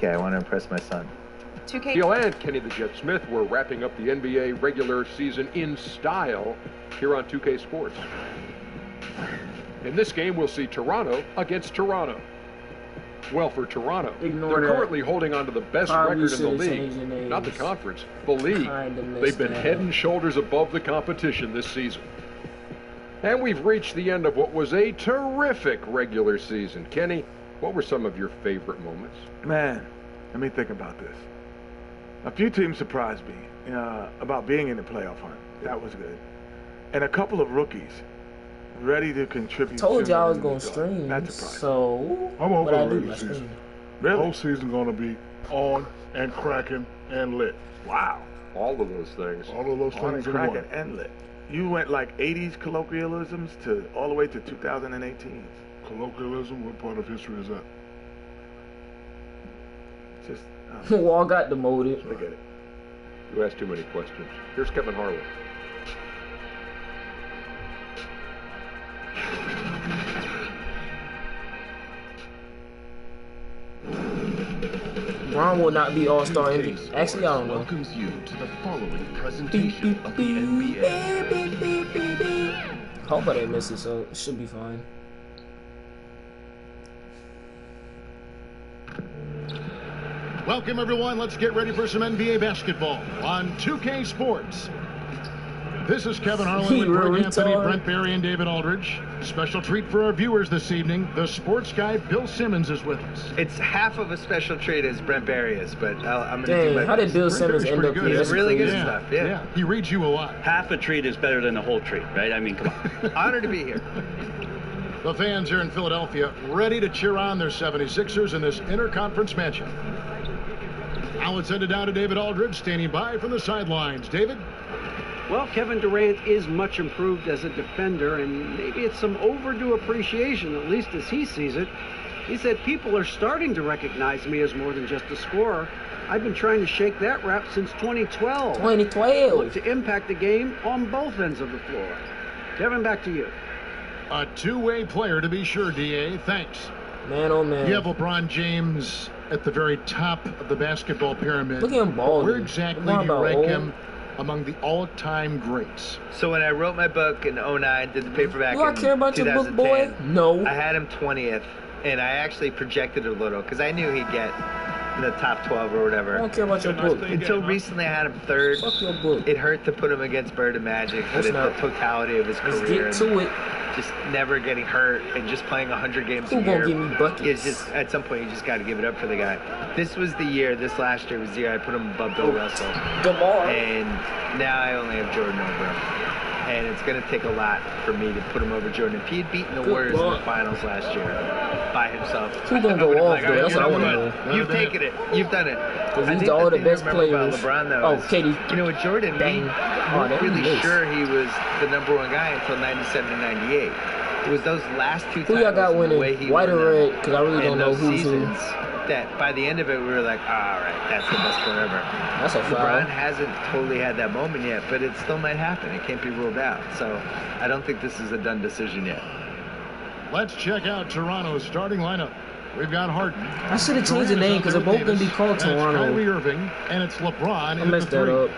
2K. I want to impress my son. 2K. Neil and Kenny the Jet Smith were wrapping up the NBA regular season in style here on 2K Sports. In this game, we'll see Toronto against Toronto. Well, for Toronto, they're currently holding on to the best record in the league, not the conference, the league. They've been head and shoulders above the competition this season. And we've reached the end of what was a terrific regular season. Kenny, what were some of your favorite moments? Man, let me think about this. A few teams surprised me about being in the playoff hunt. That was good. And a couple of rookies ready to contribute. Told you I was going to stream. That's surprising. So, I'm over what I the do, regular I season. stream. Really? The whole season going to be on and cracking and lit. Wow. All of those things. All of those On things and in one. cracking and lit. You went like 80s colloquialisms to all the way to 2018. Colloquialism, what part of history is that? Just Wall got demoted. forget it. You asked too many questions. Here's Kevin Harlan. Braun will not be All-Star MVP. Actually, I don't know. Welcomes you to the following presentation of the NBA. Hope I didn't miss it, so it should be fine. Welcome, everyone. Let's get ready for some NBA basketball on 2K Sports. This is Kevin Harlan with Greg Anthony, Brent Barry, and David Aldridge. Special treat for our viewers this evening. The sports guy, Bill Simmons, is with us. It's half of a special treat as Brent Barry is, but I'm going to do my Dang, how did best. Bill Brent Simmons Barry's end up pretty here? good. It's really good Yeah. stuff, yeah. He reads you a lot. Half a treat is better than a whole treat, right? I mean, come on. Honored to be here. The fans here in Philadelphia ready to cheer on their 76ers in this interconference matchup. Now let's send it down to David Aldridge, standing by from the sidelines. David? Well, Kevin Durant is much improved as a defender, and maybe it's some overdue appreciation, at least as he sees it. He said, people are starting to recognize me as more than just a scorer. I've been trying to shake that rap since 2012. 2012. Look to impact the game on both ends of the floor. Kevin, back to you. A two-way player to be sure, DA. Thanks. Man, oh man. You have LeBron James at the very top of the basketball pyramid. Look at him balling. Where exactly do you rank him among the all-time greats? So when I wrote my book in 2009, did the paperback Do I in care about your 2010, book, boy? No. I had him 20th, and I actually projected a little because I knew he'd get in the top 12 or whatever. I don't care about your book. Until recently, I had him third. Fuck your book. It hurt to put him against Bird and Magic, but Let's in the not. totality of his Let's career, get to it. just never getting hurt and just playing 100 games Who a gonna year. give me buckets? It's just at some point you just got to give it up for the guy. This last year was the year I put him above Bill Russell, DeMar. and now I only have Jordan over him. And it's going to take a lot for me to put him over Jordan. If he had beaten the Warriors in the finals last year by himself, Who gonna go off, though? That's what I want to know. You've taken it. You've done it. Because I he's think all the thing to best remember about players. LeBron, though, Oh, is, Katie. you know, with Jordan, we Dang. weren't that really was sure he was the number one guy until 97 and 98. It was those last two Who y'all got titles and the way winning? he White won or them red? Because I really in don't know those who's who. seasons that by the end of it, we were like, all right, that's the best one ever. That's a LeBron foul. hasn't totally had that moment yet, but it still might happen. It can't be ruled out. So I don't think this is a done decision yet. Let's check out Toronto's starting lineup. We've got Harden. I should have changed the name because they're both going to be called That's Kyrie Toronto. Irving, and it's LeBron I in the messed that three. up.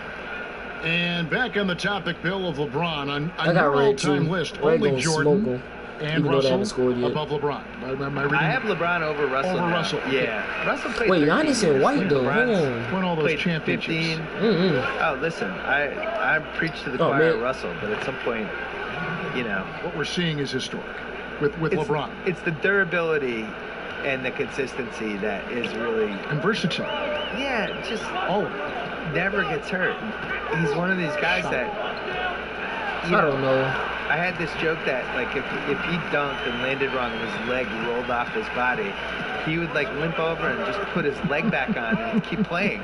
And back on the topic, Bill, of LeBron, on I got your red all-time too. list, Red only gonna smoke Jordan him. and Even though they Russell haven't scored yet. above LeBron. Am I reading? I have LeBron over Russell. Over now. Russell. Yeah. Russell played Wait, 13 Giannis and years. White, though. LeBron's Hold on. Won all those played championships. 15. Mm-hmm. Oh, listen, I preach to the Oh, choir man. of Russell, but at some point, you know, What we're seeing is historic with LeBron. It's the durability and the consistency that is really, And versatility. yeah, just All of it. never gets hurt. He's one of these guys that, you I know, don't know. I had this joke that, like, if he dunked and landed wrong and his leg rolled off his body, he would, like, limp over and just put his leg back on and keep playing.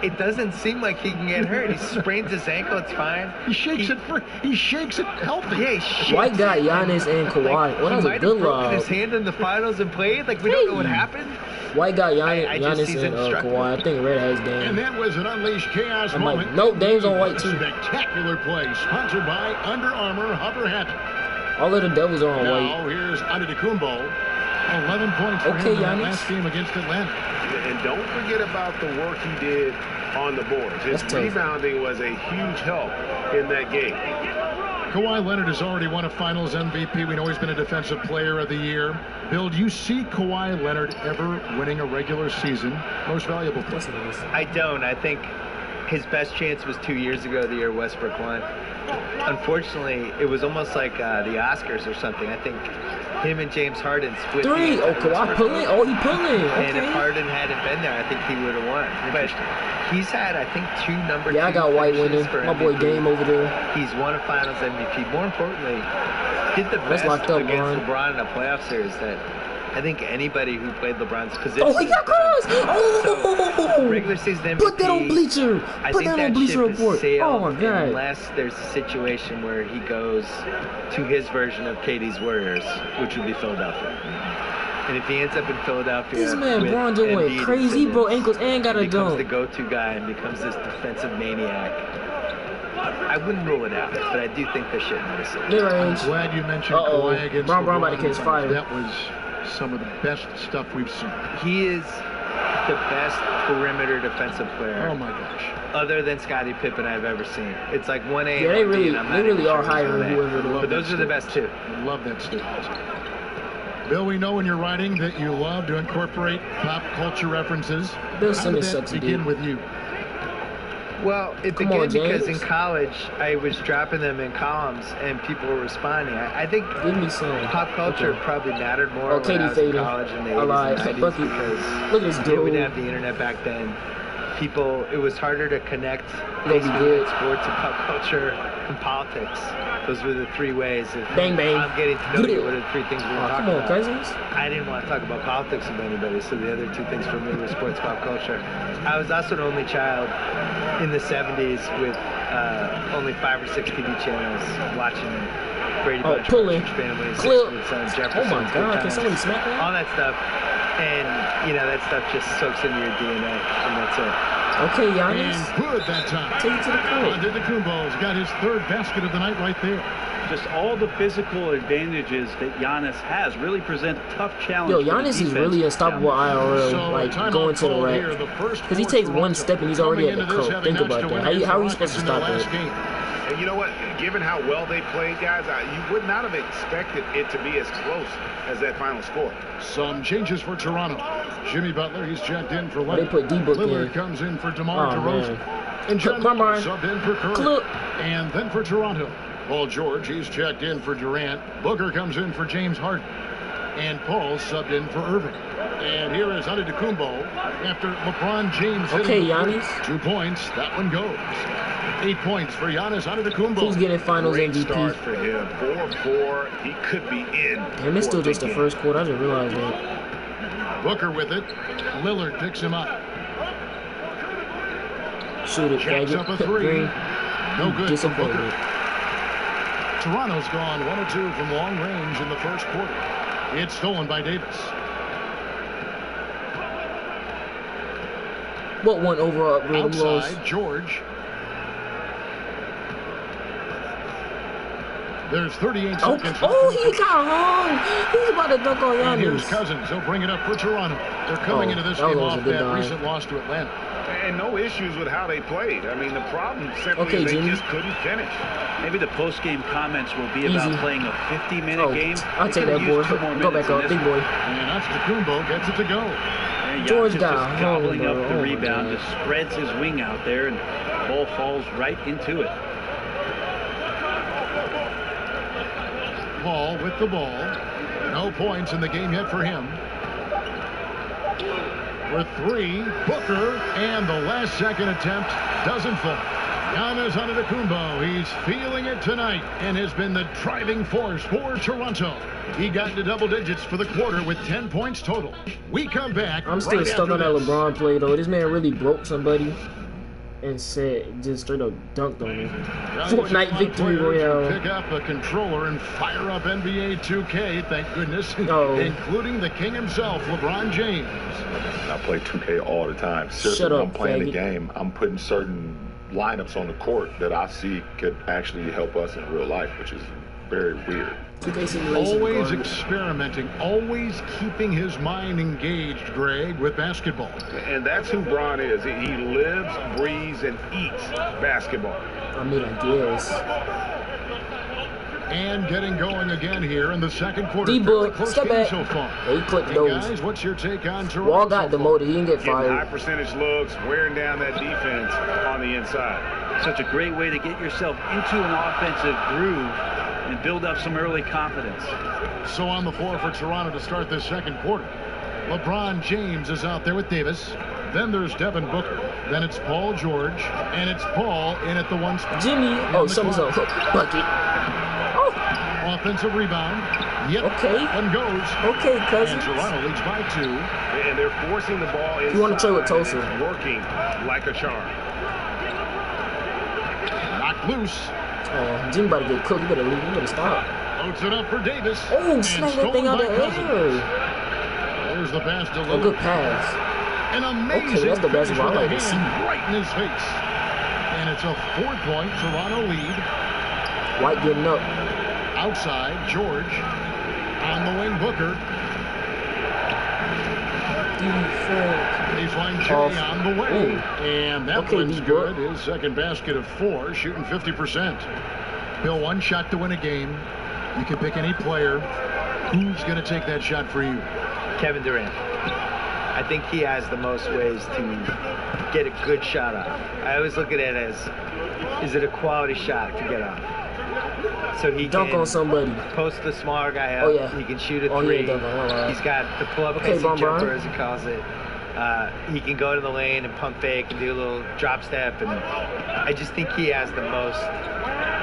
It doesn't seem like he can get hurt. He sprains his ankle, it's fine. He shakes it free. He shakes it healthy. Yeah, he shakes White got it. Giannis and Kawhi. Like, Well, that he was a might good have broken lob. his hand in the finals and played. Like, we don't know what happened. White got I just- he's Giannis and indestructible. Kawhi. I think Red has And Dame. that was an unleashed chaos I'm like, moment. nope, Dame's on White A too. spectacular play, sponsored by Under Armour Hover Hat. All of the Devils are on White. Now here's Antetokounmpo. 11 points for Okay, him in that Giannis. last game against Atlanta. And don't forget about the work he did on the boards. His That's tough. rebounding was a huge help in that game. Kawhi Leonard has already won a Finals MVP. We know he's been a Defensive Player of the Year. Bill, do you see Kawhi Leonard ever winning a regular season Most Valuable Player? I don't. I think his best chance was 2 years ago, the year Westbrook won. Unfortunately, it was almost like the Oscars or something. I think him and James Harden split. Three. the Oh, Kawhi pulling. Oh, he pulling. And if Okay. Harden hadn't been there, I think he would have won. But he's had, I think, 2 number Yeah, I 2 got White finishes winning. for My boy MVP. Dame over there. He's won a Finals MVP. More importantly, did the That's best locked up, against Bron. LeBron in a playoff series that I think anybody who played LeBron's position. Oh, he got crossed. Oh, Regular season MVP. put that on Bleacher. I Put think that that on Bleacher ship has Report. sailed Oh my God. unless there's a situation where he goes to his version of Katie's Warriors, which would be Philadelphia. And if he ends up in Philadelphia, This man with Bron just went Embiid and crazy. He broke Simmons, ankles and got a becomes the dunk. go-to guy and becomes this defensive maniac. I wouldn't rule it out, but I do think the shit might have sailed. Mid-range. Glad you mentioned Uh-oh. Kawhi against Bron LeBron. about to catch fire. That was some of the best stuff we've seen. He is the best perimeter defensive player. Oh my gosh. Other than Scottie Pippen I've ever seen. It's like 1A. Yeah, they and 1D, really- and I'm they not really even are sure hiring that. whoever they want. But those are the best two. I love that statement. Bill, we know in your writing that you love to incorporate pop culture references. Bill How did Simmons that sucks, begin dude. with you? Well, it Come began on, because James. in college I was dropping them in columns and people were responding. I think Give me some. pop culture Okay. probably mattered more Oh, when Katie I was in fading. college in the I 80s lied. and 90s Bucky. because Look at this we dude. didn't have the internet back then. People, it was harder to connect Gonna be basically good. sports and pop culture and politics. Those were the 3 ways. If Bang, bang. I'm getting to know Get you. it. What are the 3 things we were Oh, talking come on, about? cousins. I didn't want to talk about politics with anybody, so the other 2 things for me were sports, pop culture. I was also an only child in the 70s with only 5 or 6 TV channels watching Brady Oh, Bunch, pulling. Partridge Family, Clip. Sixth Son, Oh Jefferson, my Good God, can Times, somebody smack that? all that stuff. And, you know, that stuff just soaks into your DNA, and that's it. Okay, And Giannis. good that time. Take it to the court. Antetokounmpo's got his 3rd basket of the night right there. Just all the physical advantages that Giannis has really present a tough challenge. Yo, for the Giannis is defense really unstoppable down IRL, So, like timeout going to the called rack. here, the first Because he for takes one Toronto. step and he's already Coming at the into this, coat. having Think notched about a that. win How are you against the supposed to Rockets stop in their it? last game. And you know what? Given how well they played, guys, you would not have expected it to be as close as that final score. Some changes for Toronto. Jimmy Butler, he's checked in for They Leonard. put D-Book Lillard in. comes in for DeMar Oh, DeRozan. man. And John Come on. subbed in for Curry. Clip. And then for Toronto, Paul George, he's checked in for Durant. Booker comes in for James Harden. And Paul subbed in for Irving. And here is Antetokounmpo after LeBron James hitting Okay, the Giannis. 2 points. That one goes. 8 points for Giannis Antetokounmpo. Who's getting Finals Great MVP? start for him. 4-4. He could be in. Damn, it's for still a just the big first quarter. I just realized that. Booker with it. Lillard picks him up. Shoot it, Jacks up a faggot. 3. Green. No good for Booker. Disappointed. Toronto's gone 1 of 2 from long range in the first quarter. It's stolen by Davis. What one overall rhythm loss? Outside, George. There's 38 Oh, seconds. he got hung. He's about to dunk on And here's Giannis. Cousins. He'll bring it up for Toronto. They're coming Oh, into this that game was a off good that dive. recent loss to Atlanta. And no issues with how they played. I mean, the problem simply Okay, is they Jimmy. just couldn't finish. Maybe the post-game comments will be Easy. about playing a 50-minute Oh, game. I'll They take could've that, boy. used 2 more Go minutes back in up, this big boy. And Antetokounmpo gets it to go. And George Giannis got just hung, gobbling bro. up the Oh, my rebound, God. just spreads his wing out there, and ball falls right into it. Paul with the ball. No points in the game yet for him. For 3, Booker, and the last second attempt doesn't fall. Giannis Antetokounmpo, he's feeling it tonight and has been the driving force for Toronto. He got into double digits for the quarter with 10 points total. We come back. I'm still right stuck after on that this. LeBron play, though. This man really broke somebody and said, just straight up dunked on him. Guys, if you Fortnite want victory players to royale. Pick up a controller and fire up NBA 2K, thank goodness, Oh. including the king himself, LeBron James. I play 2K all the time. Seriously, Shut when up, I'm playing the faggot. game, I'm putting certain lineups on the court that I see could actually help us in real life, which is very weird. 2K simulation. Always garbage. experimenting, always keeping his mind engaged, Greg, with basketball. And that's who Bron is. He lives, breathes, and eats basketball. I mean, I guess. And getting going again here in the second quarter. D-Book, Close step game back. so far. Yeah, he clipped Hey, those. guys, what's your take on Toronto? Wall got demoted. He didn't get Getting high fired. percentage looks, wearing down that defense on the inside. Such a great way to get yourself into an offensive groove and build up some early confidence. So on the floor for Toronto to start this second quarter. LeBron James is out there with Davis. Then there's Devin Booker. Then it's Paul George. And it's Paul in at the one spot. Jimmy. Oh, something's up. Bucket. Oh. Offensive rebound. Yep. Okay. One goes. Okay, And Cousins. Toronto leads by 2. And they're forcing the ball inside. You wanna trade with and Tulsa. it's working like a charm. Knocked loose. Oh, Jimmy about to get cooked. You better leave. You better stop. Floats it up for Davis. Oh, And smack that stolen thing out by of the Cousins. air. There's the pass to A Lillard. good pass. An amazing Okay, that's the best finish one with I've a ever hand seen. right in his face. And it's a 4-point Toronto lead. White getting up. Outside, George. On the wing, Booker. Baseline Jay Off. on the way. Ooh. And that Okay, one's D-Book. good. His second basket of 4, shooting 50%. Bill, one shot to win a game. You can pick any player. Who's going to take that shot for you? Kevin Durant. I think he has the most ways to get a good shot off. I always look at it as, is it a quality shot to get off? So he Dunk can on somebody. post the smaller guy up. Oh, yeah. He can shoot a Oh, three. yeah, dunk on. He's got the pull-up Okay, pacing Bon Bon. jumper, as he calls it. He can go to the lane and pump fake and do a little drop step. And I just think he has the most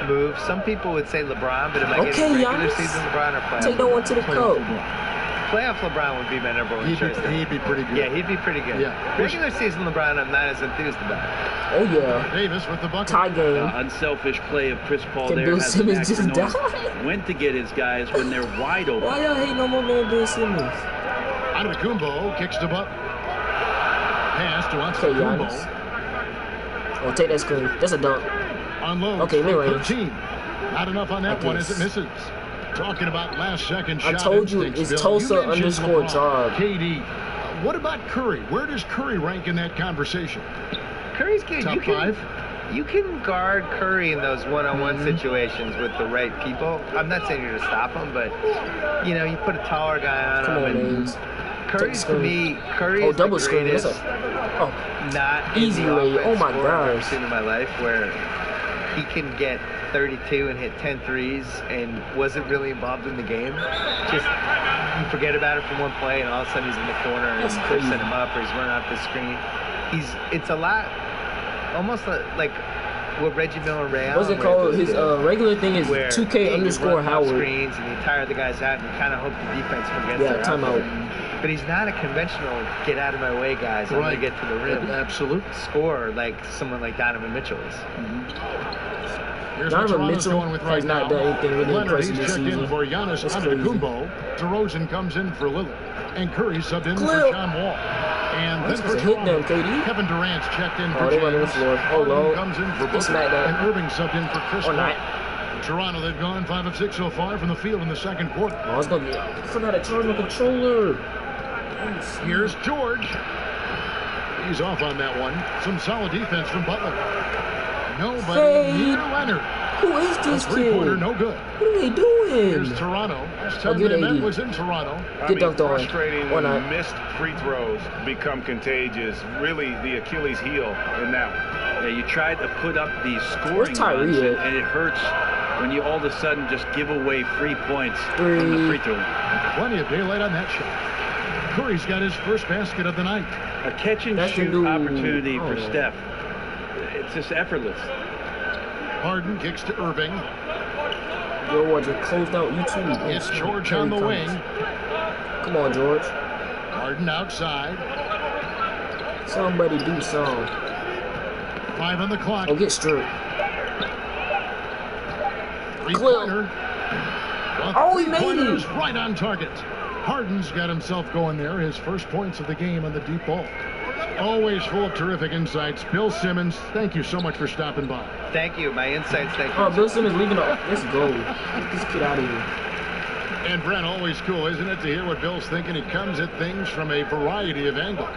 moves. Some people would say LeBron, but am I Okay, getting regular Giannis. season LeBron or playoff Take that one to the LeBron? cup. Playoff LeBron would be my number one choice. He'd be pretty good. Yeah, he'd be pretty good. Yeah. Regular season LeBron, I'm not as enthused about. Oh, yeah. Davis with the bucket. Tie game. Unselfish play of Chris Paul Can there. Bill has Simmons an just knack for knowing die? when to get his guys when they're wide open. Why y'all hate no more man Bill Simmons? Antetokounmpo kicks to Butler. Pass to Okay, Antetokounmpo. Giannis. Oh, take that screen. That's a dunk. Unloads Okay, from mid-range. 13. Not enough on that I one as guess. it misses. Talking about last second I shot told you, instincts, it's Bill. Tulsa You mentioned underscore LeBron, job. KD. What about Curry? Where does Curry rank in that conversation? Curry's good. Top you can, 5? You can guard Curry in those one-on-one Mm-hmm. situations with the right people. I'm not saying you're to stop him, but you know, you put a taller guy on Come him. on, And Names. Curry's to me, Curry Oh, is the double screen. That's greatest. Oh, Not easy in the lay. Oh, offense my scorer I've ever gosh. seen in my life, where he can get 32 and hit 10 threes and wasn't really involved in the game. Just you forget about it for one play and all of a sudden he's in the corner and That's they're crazy. setting him up or he's running off the screen. It's a lot, almost like what Reggie Miller ran. what's it called? His regular thing is where 2K you underscore run off Howard. screens and you tire the guys out and you kind of hope the defense forgets Yeah, their timeout. outfit. But he's not a conventional get out of my way guys. I'm Right. gonna get to the rim. Absolutely. Score like someone like Donovan Mitchell is. Here's what Donovan Toronto's Mitchell going with has right not now. done anything really Leonard, impressive he's this checked in season. for Giannis That's crazy. Antetokounmpo. DeRozan comes in for Lillard. And Curry subbed in Clip. for John Wall. And then That's for a hit Toronto, them, KD. Kevin Durant's checked in Oh, for they running the James. floor. Oh, Harden Lord. comes in for They Booker. smacked that. And Irving subbed in for Chris Or Paul. not. Toronto, they've gone 5 of 6 so far from the field in the second quarter. Oh, it's gonna be. I forgot to charge my controller. Here's George. He's off on that one. Some solid defense from Butler. Nobody Fade. near Leonard. Who is this A three-pointer, kid? no good. What are they doing? Here's Toronto. Last time get they met 80. was in Toronto. Get dunked on. Frustrating Or when not. missed free throws become contagious. Really, the Achilles heel in that one. Yeah, you try to put up these scoring Where's Tyree runs, at? and it hurts when you all of a sudden just give away free points from Three. the free throw line. Plenty of daylight on that shot. Curry's got his first basket of the night. A catch and That's the shoot new- opportunity oh, for yeah. Steph. It's just effortless. Harden kicks to Irving. Yo, what, just closed out YouTube. Oh, It's snap. George Here on he the comes. wing. Come on, George. Harden outside. Somebody do something. 5 on the clock. Oh, get stripped. Three-pointer. Oh, he made Three-pointer's it. right on target. Harden's got himself going there. His first points of the game on the deep ball. Always full of terrific insights. Bill Simmons, thank you so much for stopping by. Thank you. My insights, thank you. Oh, Bill Simmons leaving off. Let's go. Get this kid out of here. And Brent, always cool, isn't it, to hear what Bill's thinking? He comes at things from a variety of angles.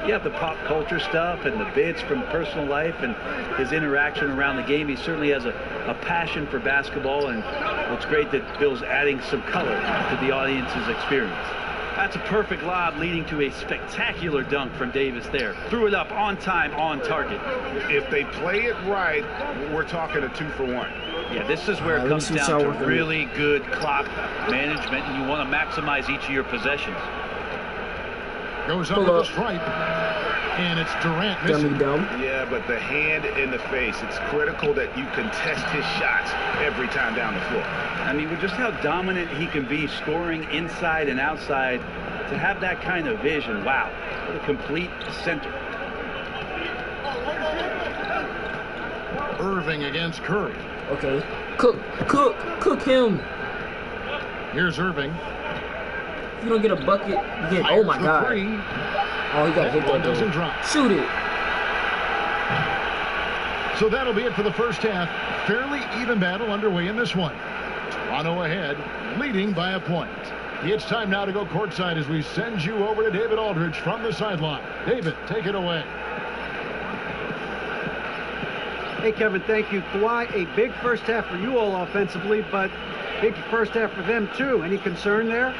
Yeah, the pop culture stuff and the bits from personal life and his interaction around the game. He certainly has a passion for basketball, and it's great that Bill's adding some color to the audience's experience. That's a perfect lob leading to a spectacular dunk from Davis there. Threw it up on time, on target. If they play it right, we're talking a 2-for-1. Yeah, this is where it comes down to really good clock management, and you want to maximize each of your possessions. Goes up with the stripe, and it's Durant missing. Yeah, but the hand in the face, it's critical that you contest his shots every time down the floor. I mean, with just how dominant he can be scoring inside and outside, to have that kind of vision, wow, what a complete center. Irving against Curry. Okay. Cook him. Here's Irving. If you don't get a bucket, you get, oh my God. Oh, he got to hit that doesn't drop. Shoot it. So that'll be it for the first half. Fairly even battle underway in this one. Toronto ahead, leading by a point. It's time now to go courtside as we send you over to David Aldridge from the sideline. David, take it away. Hey, Kevin, thank you. Kawhi, a big first half for you all offensively, but big first half for them, too. Any concern there?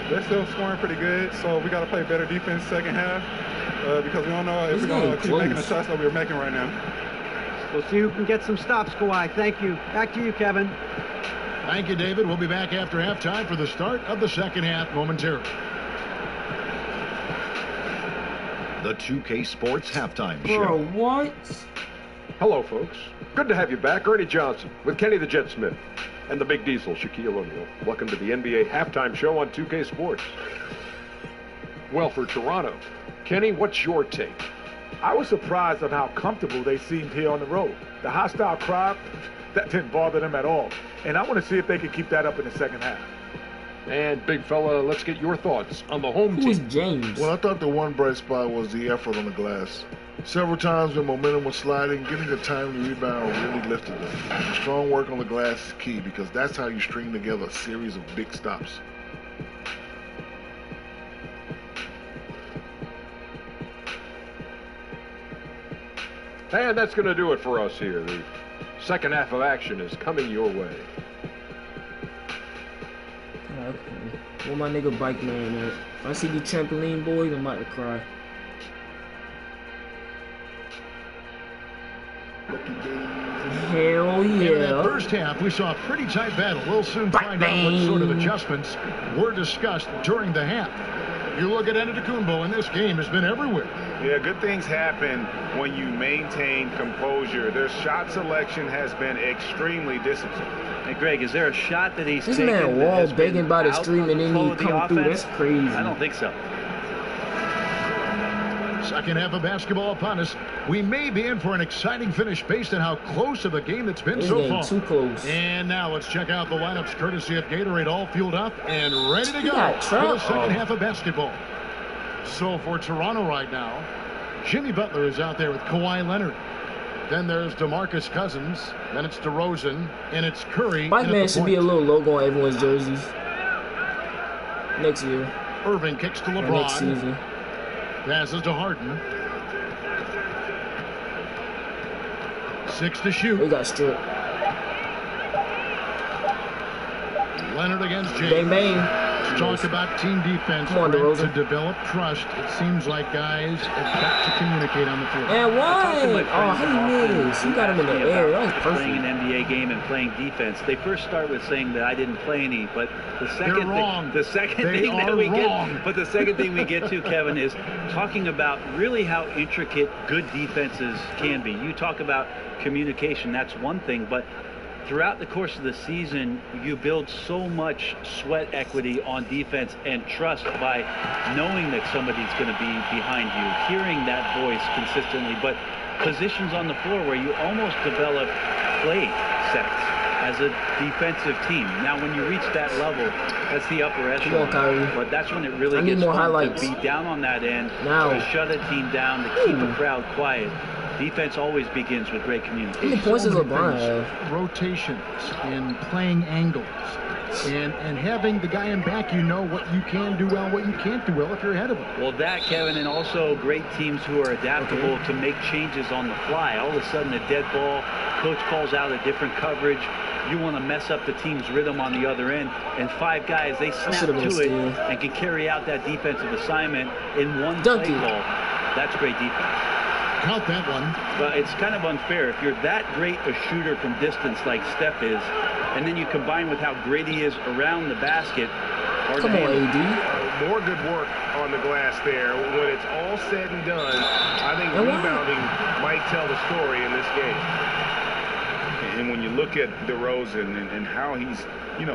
They're still scoring pretty good, so we got to play better defense second half because we don't know if we're going to keep making the shots that we're making right now. We'll see who can get some stops, Kawhi. Thank you. Back to you, Kevin. Thank you, David. We'll be back after halftime for the start of the second half momentarily. The 2K Sports Halftime Show. Show. What? Hello, folks. Good to have you back. Ernie Johnson with Kenny the Jet Smith and the Big Diesel, Shaquille O'Neal. Welcome to the NBA Halftime Show on 2K Sports. Well, for Toronto, Kenny, what's your take? I was surprised on how comfortable they seemed here on the road. The hostile crowd, that didn't bother them at all. And I want to see if they can keep that up in the second half. And big fella, let's get your thoughts on the home team. Who's James? Well, I thought the one bright spot was the effort on the glass. Several times when momentum was sliding, getting a timely rebound really lifted them. Strong work on the glass is key because that's how you string together a series of big stops. And that's going to do it for us here. The second half of action is coming your way. Okay. Where my nigga Bike Man at? If I see the trampoline boys, I'm about to cry. Hell yeah. In that first half, we saw a pretty tight battle. We'll soon find out what sort of adjustments were discussed during the half. You look at Antetokounmpo, and this game has been everywhere. Yeah, good things happen when you maintain composure. Their shot selection has been extremely disciplined. Hey, Greg, is there a shot that he's this taken? This man Wall begging by the stream and then he the come through. That's crazy. I don't think so. Second half of basketball upon us. We may be in for an exciting finish based on how close of a game it's been so far. Too close. And now let's check out the lineups courtesy of Gatorade, all fueled up and ready to go for the second half of basketball. So for Toronto right now, Jimmy Butler is out there with Kawhi Leonard. Then there's DeMarcus Cousins. Then it's DeRozan. And it's Curry. Bike Man should be a little logo on everyone's jerseys. Next year. Irving kicks to LeBron. Next season. Passes to Harden. 6 to shoot. We got stripped. Leonard against James. Bang, bang. Talk about team defense. Come on, to develop trust. It seems like guys have got to communicate on the field. And one. Oh, he missed. You got him in the air. That was perfect. Playing an NBA game and playing defense. They first start with saying that I didn't play any, but the second thing we get to, Kevin, is talking about really how intricate good defenses can be. You talk about communication. That's one thing, but throughout the course of the season, you build so much sweat equity on defense and trust by knowing that somebody's going to be behind you, hearing that voice consistently, but positions on the floor where you almost develop played sets as a defensive team. Now, when you reach that level, that's the upper echelon. But that's when it really gets fun to be down on that end, to shut a team down, to keep a crowd quiet. Defense always begins with great communication. How many points does LeBron have? Rotations and playing angles. And having the guy in back, you know what you can do well, what you can't do well if you're ahead of him. Well, that, Kevin, and also great teams who are adaptable to make changes on the fly. All of a sudden, a dead ball, coach calls out a different coverage. You want to mess up the team's rhythm on the other end, and 5 guys, they snap to it and can carry out that defensive assignment in one play call. That's great defense. Count that one. But it's kind of unfair. If you're that great a shooter from distance like Steph is, and then you combine with how great he is around the basket, hard to handle. More good work on the glass there. When it's all said and done, I think rebounding might tell the story in this game. And when you look at DeRozan and how he's,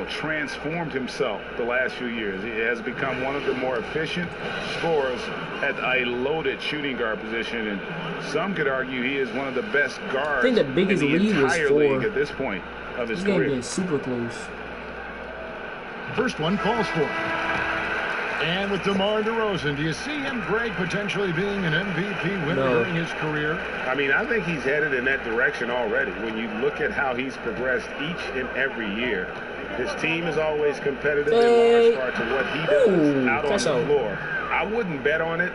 transformed himself the last few years, he has become one of the more efficient scorers at a loaded shooting guard position. And some could argue he is one of the best guards in the entire league at this point of his career. This game is super close. First one falls for him. And with DeMar DeRozan, do you see him, Greg, potentially being an MVP winner during his career? I mean, I think he's headed in that direction already. When you look at how he's progressed each and every year, his team is always competitive in large part to what he does out on the floor. I wouldn't bet on it,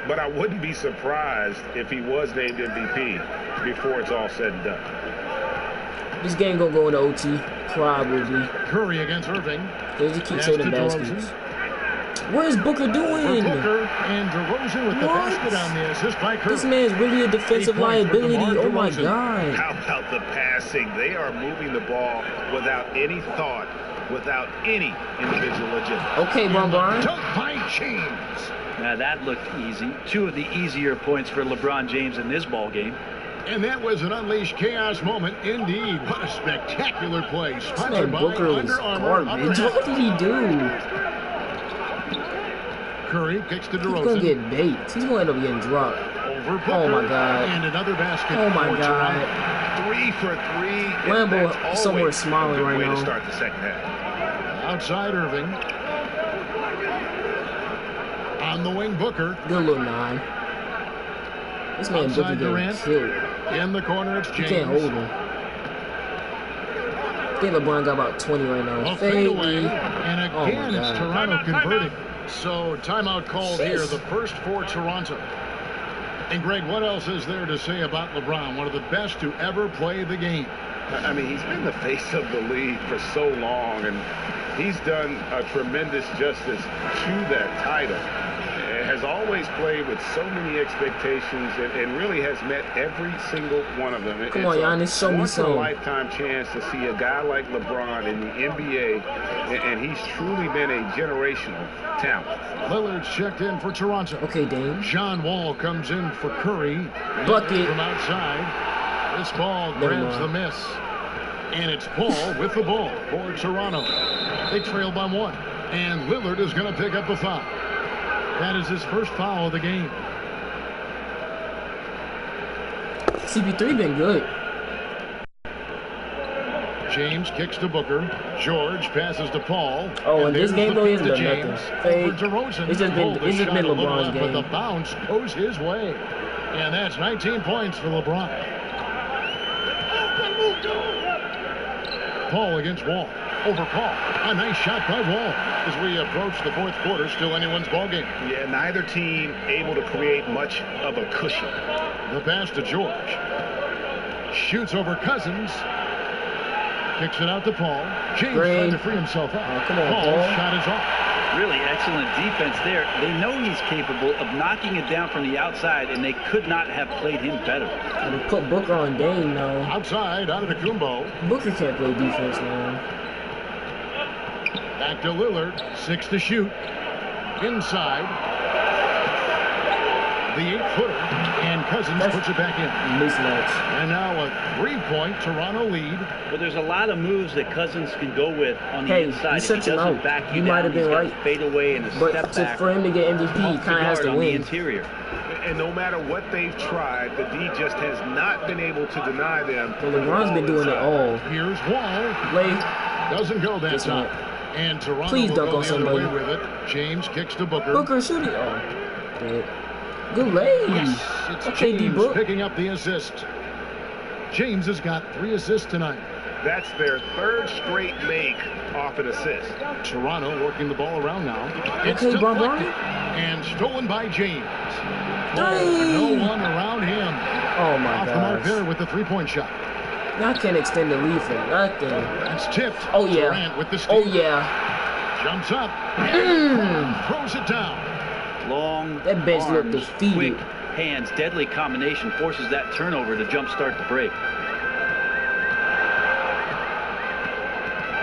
but I wouldn't be surprised if he was named MVP before it's all said and done. This game gonna go into OT, probably. Curry against Irving. They just keep saving baskets. What is Booker doing? Booker and DeRozan with the basket on the assist by Curry. This man's really a defensive liability. Oh my God. How about the passing? They are moving the ball without any thought, without any individual agenda. Okay, LeBron. Dunk by James. Now that looked easy. 2 of the easier points for LeBron James in this ball game. And that was an unleashed chaos moment indeed. What a spectacular play. Sponsored by Booker was garbage. What did he do? Curry kicks to DeRozan. He's going to get baked. He's going to end up getting dropped. Over Booker. Oh, my God. And another basket. Oh, my God. 3 for 3. Lambo somewhere smiling right now. To start the second half. Outside Irving. On the wing, Booker. Good little 9. This man Booker getting killed. In the corner, it's James. You can't hold him. I think LeBron got about 20 right now. A fade away. And again, it's Toronto converting. So timeout called here, the first for Toronto. And Greg, what else is there to say about LeBron? One of the best to ever play the game. I mean, he's been the face of the league for so long, and he's done a tremendous justice to that title. Has always played with so many expectations and really has met every single one of them. Come on, Giannis, show me some. It's a lifetime chance to see a guy like LeBron in the NBA, and he's truly been a generational talent. Lillard's checked in for Toronto. Okay, Dame. John Wall comes in for Curry. Bucket. From outside. This ball grabs the miss. And it's Paul with the ball for Toronto. They trail by 1. And Lillard is going to pick up the foul. That is his first foul of the game. CP3 been good. James kicks to Booker. George passes to Paul. Oh, and this game though isn't done James. nothing. Fake. It's just been LeBron's game. But the bounce goes his way. And that's 19 points for LeBron. Paul against Wall. Over Paul. A nice shot by Wall as we approach the 4th quarter. Still anyone's ball game. Yeah, neither team able to create much of a cushion. The pass to George. Shoots over Cousins. Kicks it out to Paul. James trying to free himself up. Oh, come on, Paul's shot is off. Really excellent defense there. They know he's capable of knocking it down from the outside, and they could not have played him better. They put Booker on Dame now. Outside, out of the Kumbo. Booker can't play defense now. Back to Lillard. 6 to shoot. Inside. The 8-footer. And Cousins puts it back in. Mismatch. And now a 3-point Toronto lead. But there's a lot of moves that Cousins can go with on the inside. He sets him out. Back you might have been right. Fade away and a but step back. For him to get MVP, he kind of has to on win. The interior. And no matter what they've tried, the D just has not been able to deny them. Well, LeBron's been doing it all. Here's Wall. Play. Doesn't go that time. And Toronto Please will dunk go on the other somebody. way with it. James kicks to Booker. Booker, shoot it. Oh, good. Good lay. Yes, it's Okay, James D-Book. picking up the assist. James has got 3 assists tonight. That's their 3rd straight make off an assist. Toronto working the ball around now. It's Okay, deflected Bron. and stolen by James. Hey. No one around him. Oh, my Off the mark gosh. there with the 3-point shot. I can't extend the lead for nothing. That's tipped. Oh, yeah. Durant with the steal. Oh, yeah. Jumps up and throws it down. Long That bench looked arms, defeated. quick hands, deadly combination forces that turnover to jumpstart the break.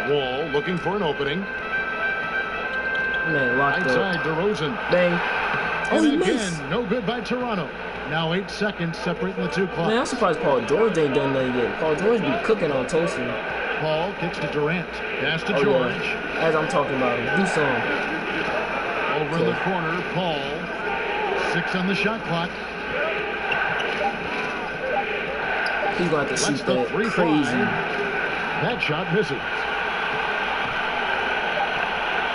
Wall looking for an opening. Man, locked up. Outside DeRozan. Bang. Oh, And he again, missed. no good by Toronto. Now 8 seconds separating the 2 clocks. Man, I'm surprised Paul George ain't done nothing yet. Paul George be cooking on toasting. Paul kicks to Durant. Pass to Oh, George. yeah. As I'm talking about him. Do something. Over in the corner, Paul. 6 on the shot clock. He's going to have to Lets shoot the that 3 crazy. fly. That shot misses.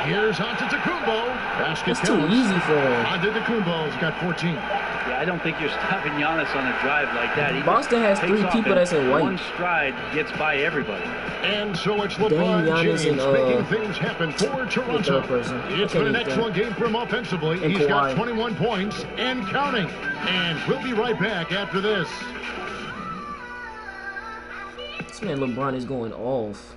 Here's Antetokounmpo. Basket It's too counts. easy for him. Antetokounmpo's got 14. Yeah, I don't think you're stopping Giannis on a drive like that. He Boston has takes 3 off people and that's in white. one stride gets by everybody. And so it's Dame, LeBron Giannis, James and, making things happen for the Toronto. third person. It's Okay, been an he's excellent game for him offensively. And He's got Kawhi. 21 points and counting. And we'll be right back after this. This man LeBron is going off.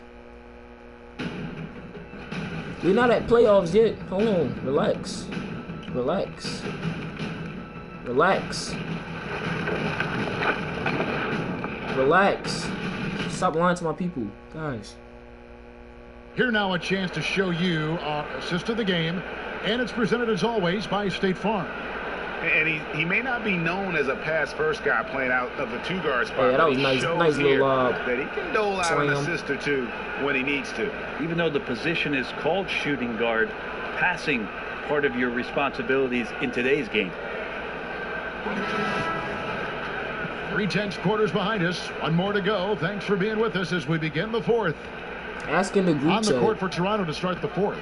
We're not at playoffs yet. Hold on. Relax. Relax. Relax. Relax. Stop lying to my people. Guys. Here now a chance to show you our assist of the game. And it's presented as always by State Farm. And he may not be known as a pass-first guy playing out of the 2-guard spot. Yeah, that but was he nice shows little here lob. that he can dole out an Slam. assist or 2 when he needs to. Even though the position is called shooting guard, passing part of your responsibilities in today's game. 3/10 quarters behind us. 1 more to go. Thanks for being with us as we begin the 4th. Asking the group On the chat. court for Toronto to start the 4th.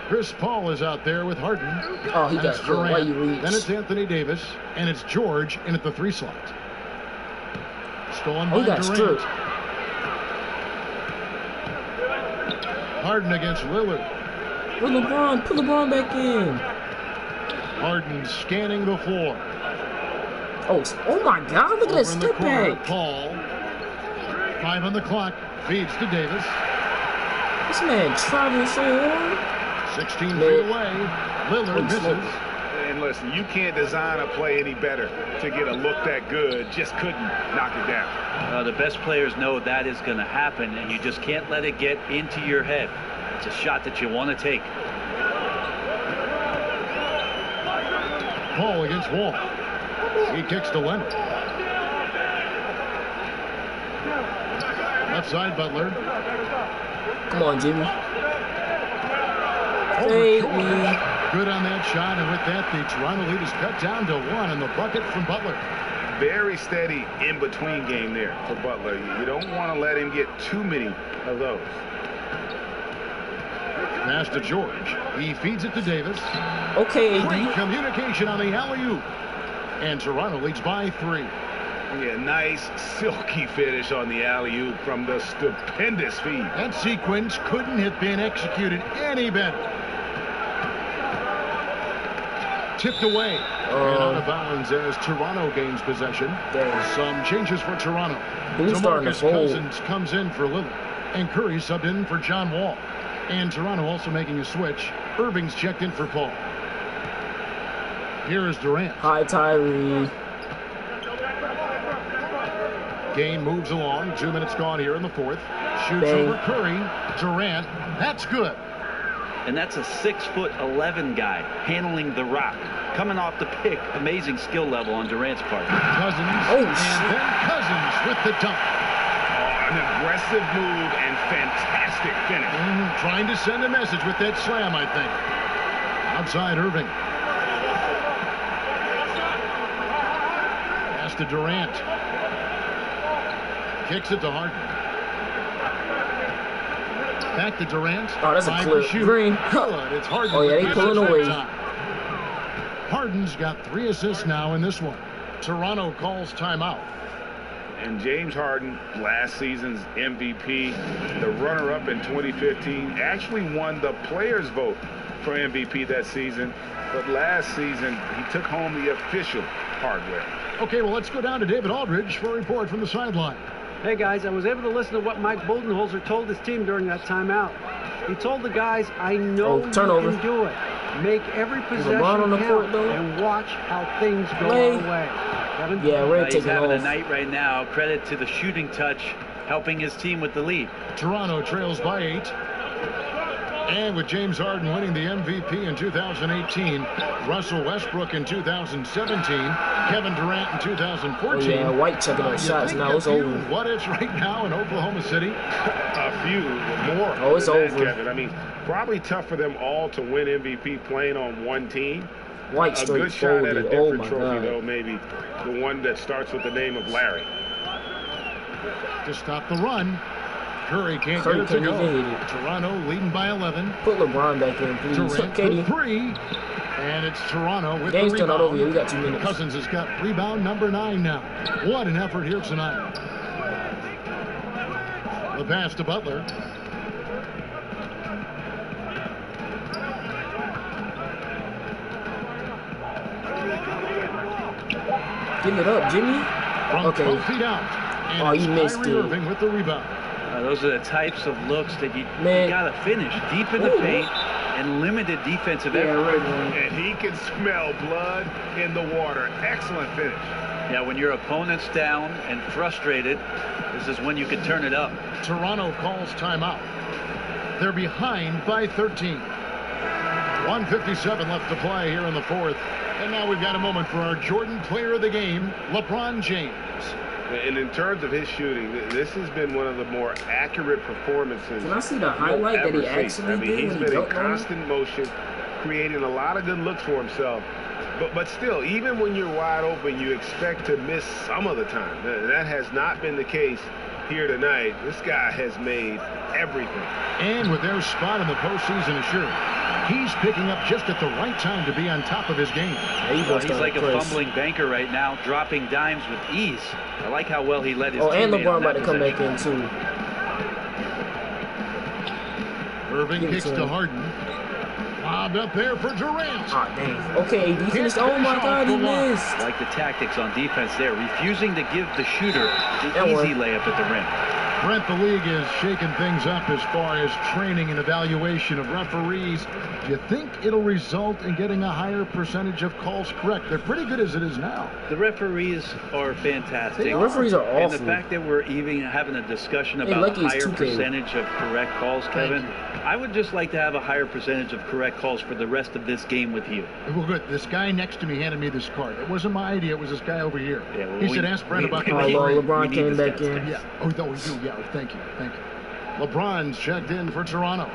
Chris Paul is out there with Harden. Oh, he That's got hurt. Why Durant. you reach? Then it's Anthony Davis. And it's George in at the 3 slot. Stolen Oh, he by got Durant. stripped. Harden against Lillard. Put LeBron back in. Harden scanning the floor. Oh my God! Look at that Over in the step corner, back. Paul. 5 on the clock. Feeds to Davis. This man traveling so hard. 16 feet Man. away. Lillard misses. And listen, you can't design a play any better to get a look that good. Just couldn't knock it down. The best players know that is going to happen, and you just can't let it get into your head. It's a shot that you want to take. Paul against Wall. He kicks to Leonard. Left side, Butler. Come on, Jimmy. Over Save George. me. Good on that shot, and with that, the Toronto lead is cut down to 1, and the bucket from Butler. Very steady in-between game there for Butler. You don't want to let him get too many of those. Pass to George. He feeds it to Davis. Okay, Great AD. communication on the alley-oop. And Toronto leads by 3. Yeah, nice silky finish on the alley-oop from the stupendous feed. That sequence couldn't have been executed any better. Tipped away and out of bounds as Toronto gains possession. Damn. Some changes for Toronto. Who's starting to DeMarcus fold? Cousins comes in for Lillard. And Curry subbed in for John Wall. And Toronto also making a switch. Irving's checked in for Paul. Here is Durant. Hi, Tyree. Game moves along. 2 minutes gone here in the 4th. Shoots Bang. over Curry. Durant. That's good. And that's a 6'11" guy handling the rock. Coming off the pick, amazing skill level on Durant's part. Cousins. Oh, and shit. then Cousins with the dunk. An aggressive move and fantastic finish. Trying to send a message with that slam, I think. Outside Irving. to Durant. Kicks it to Harden. Back to Durant. Oh, that's a clip. Green. Good. It's Harden. Oh, yeah, they pulling away. Harden's got 3 assists now in this one. Toronto calls timeout. And James Harden, last season's MVP, the runner-up in 2015, actually won the players' vote for MVP that season. But last season, he took home the official hardware. Okay, well, let's go down to David Aldridge for a report from the sideline. Hey, guys, I was able to listen to what Mike Budenholzer told his team during that timeout. He told the guys, I know you can do it. Make every possession count and watch how things go our way. Kevin? Yeah, we're he's having a night right now. Credit to the shooting touch, helping his team with the lead. Toronto trails by 8. And with James Harden winning the MVP in 2018, Russell Westbrook in 2017, Kevin Durant in 2014. Oh, yeah, White checking out shots. Now it's over. What is right now in Oklahoma City? A few more. Oh, it's over. Kevin. I mean, probably tough for them all to win MVP playing on one team. White a straight good shot at a different trophy, God. though, maybe the one that starts with the name of Larry. To stop the run. Curry can't get it to go. Toronto leading by 11. Put LeBron back in, please. Durant Katie. for 3. And it's Toronto with Game's the still rebound. not over yet. We got 2 minutes. Cousins has got rebound number 9 now. What an effort here tonight. The pass to Butler. Give it up, Jimmy. From 12 feet out. And oh, you missed Kyrie it. Irving with the rebound. Those are the types of looks that you got to finish deep in the paint and limited defensive effort. And he can smell blood in the water. Excellent finish. Yeah, when your opponent's down and frustrated, this is when you can turn it up. Toronto calls timeout. They're behind by 13. 1:57 left to play here in the 4th. And now we've got a moment for our Jordan player of the game, LeBron James. And in terms of his shooting, this has been one of the more accurate performances. Can I see the highlight that he actually did? He's been in constant motion, creating a lot of good looks for himself. But still, even when you're wide open, you expect to miss some of the time. That has not been the case here tonight. This guy has made everything. And with their spot in the postseason assured, he's picking up just at the right time to be on top of his game. He's like a fumbling banker right now, dropping dimes with ease. I like how well he led his team. And LeBron about to come back in, too. Irving kicks to Harden. Lobbed up there for Durant. Ah, dang. Okay, defense. Oh, my God, he missed. I like the tactics on defense there, refusing to give the shooter the easy layup at the rim. Brent, the league is shaking things up as far as training and evaluation of referees. Do you think it'll result in getting a higher percentage of calls correct? They're pretty good as it is now. The referees are fantastic. The referees are awful. And the fact that we're even having a discussion about a higher percentage of correct calls, Kevin, I would just like to have a higher percentage of correct calls for the rest of this game with you. Well, good. This guy next to me handed me this card. It wasn't my idea. It was this guy over here. Yeah, well, he said, ask Brent about the LeBron came back in. Yeah. Oh, no, we do. Yeah, thank you. Thank you. LeBron's checked in for Toronto.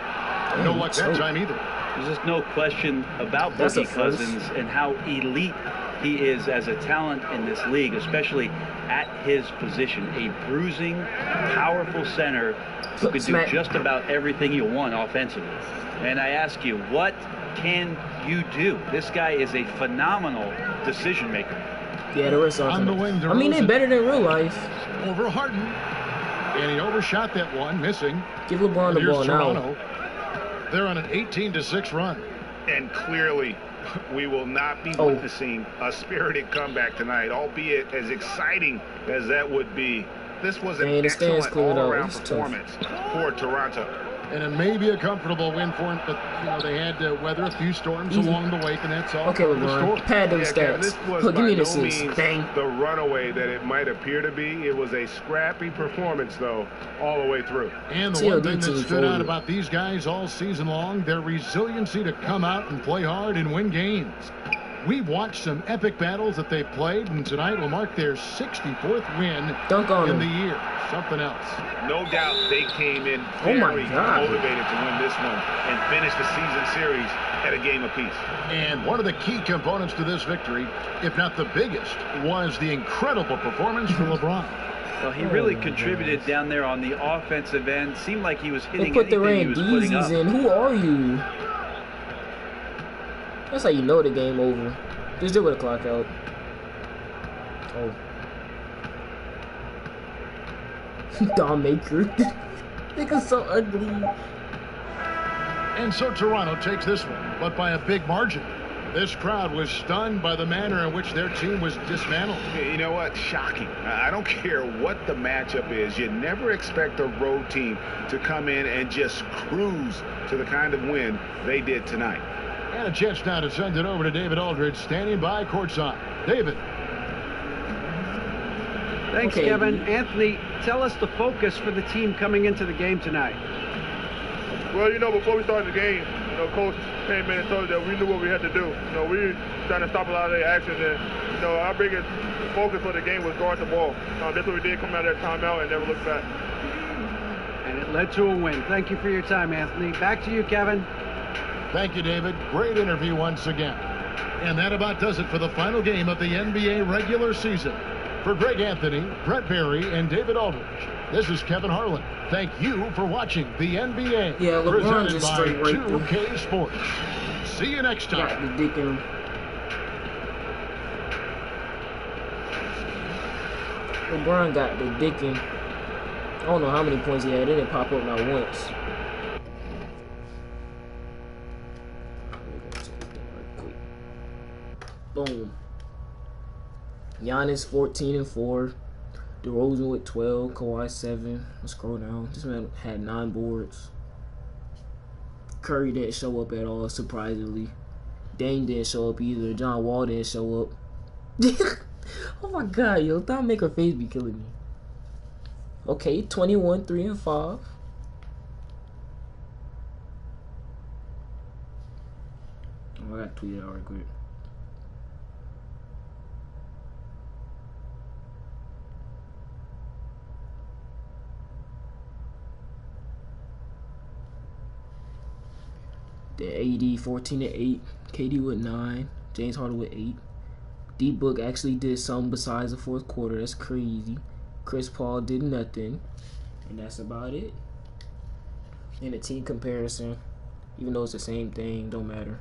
No luck that time either. There's just no question about Boogie Cousins and how elite he is as a talent in this league, especially at his position. A bruising, powerful center who can do just about everything you want offensively. And I ask you, what can you do? This guy is a phenomenal decision maker. Yeah, the rest on the wing. I mean, they're better than real life. Over Harden. And he overshot that one, missing. Give LeBron the ball Toronto. now. They're on an 18-6 run. And clearly, we will not be witnessing a spirited comeback tonight, albeit as exciting as that would be. This was an excellent all-around performance for Toronto. And it may be a comfortable win for him, but they had to weather a few storms along the way, and that's all. Okay, LeBron, pad those stats. This was give me by the no means the runaway that it might appear to be. It was a scrappy performance, though, all the way through. And the one thing that stood out about these guys all season long, their resiliency to come out and play hard and win games. We've watched some epic battles that they've played, and tonight will mark their 64th win in the year. Something else. No doubt they came in very motivated to win this one and finish the season series at a game apiece. And one of the key components to this victory, if not the biggest, was the incredible performance from LeBron. Well, he really contributed down there on the offensive end. Seemed like he was hitting They put the anything he was putting up. in. Who are you? That's how you know the game over. Just do it with a clock out. Oh. Don Maker. Nigga's so ugly. And so Toronto takes this one, but by a big margin. This crowd was stunned by the manner in which their team was dismantled. You know what? Shocking. I don't care what the matchup is. You never expect a road team to come in and just cruise to the kind of win they did tonight. And a chance now to send it over to David Aldridge, standing by courtside. David. Thanks, Kevin. Anthony, tell us the focus for the team coming into the game tonight. Well, before we started the game, Coach came in and told us that we knew what we had to do. We were trying to stop a lot of their actions, and our biggest focus for the game was guard the ball. That's what we did, come out of that timeout and never look back. And it led to a win. Thank you for your time, Anthony. Back to you, Kevin. Thank you, David. Great interview once again. And that about does it for the final game of the NBA regular season. For Greg Anthony, Brett Barry, and David Aldridge, this is Kevin Harlan. Thank you for watching the NBA. Yeah, LeBron presented just by straight raped him. 2K Sports. See you next time. Got the dick in him. LeBron got the dick in. I don't know how many points he had. It didn't pop up not once. Boom. Giannis 14-4. DeRozan with 12. Kawhi 7. Let's scroll down. This man had 9 boards. Curry didn't show up at all, surprisingly. Dame didn't show up either. John Wall didn't show up. Oh my god, yo. That make her face be killing me. Okay, 21, 3 and 5. Oh, I gotta tweet it out right quick. The AD 14 and 8, KD with 9, James Harden with 8. D-Book actually did something besides the fourth quarter. That's crazy. Chris Paul did nothing, and that's about it. In a team comparison, even though it's the same thing, don't matter.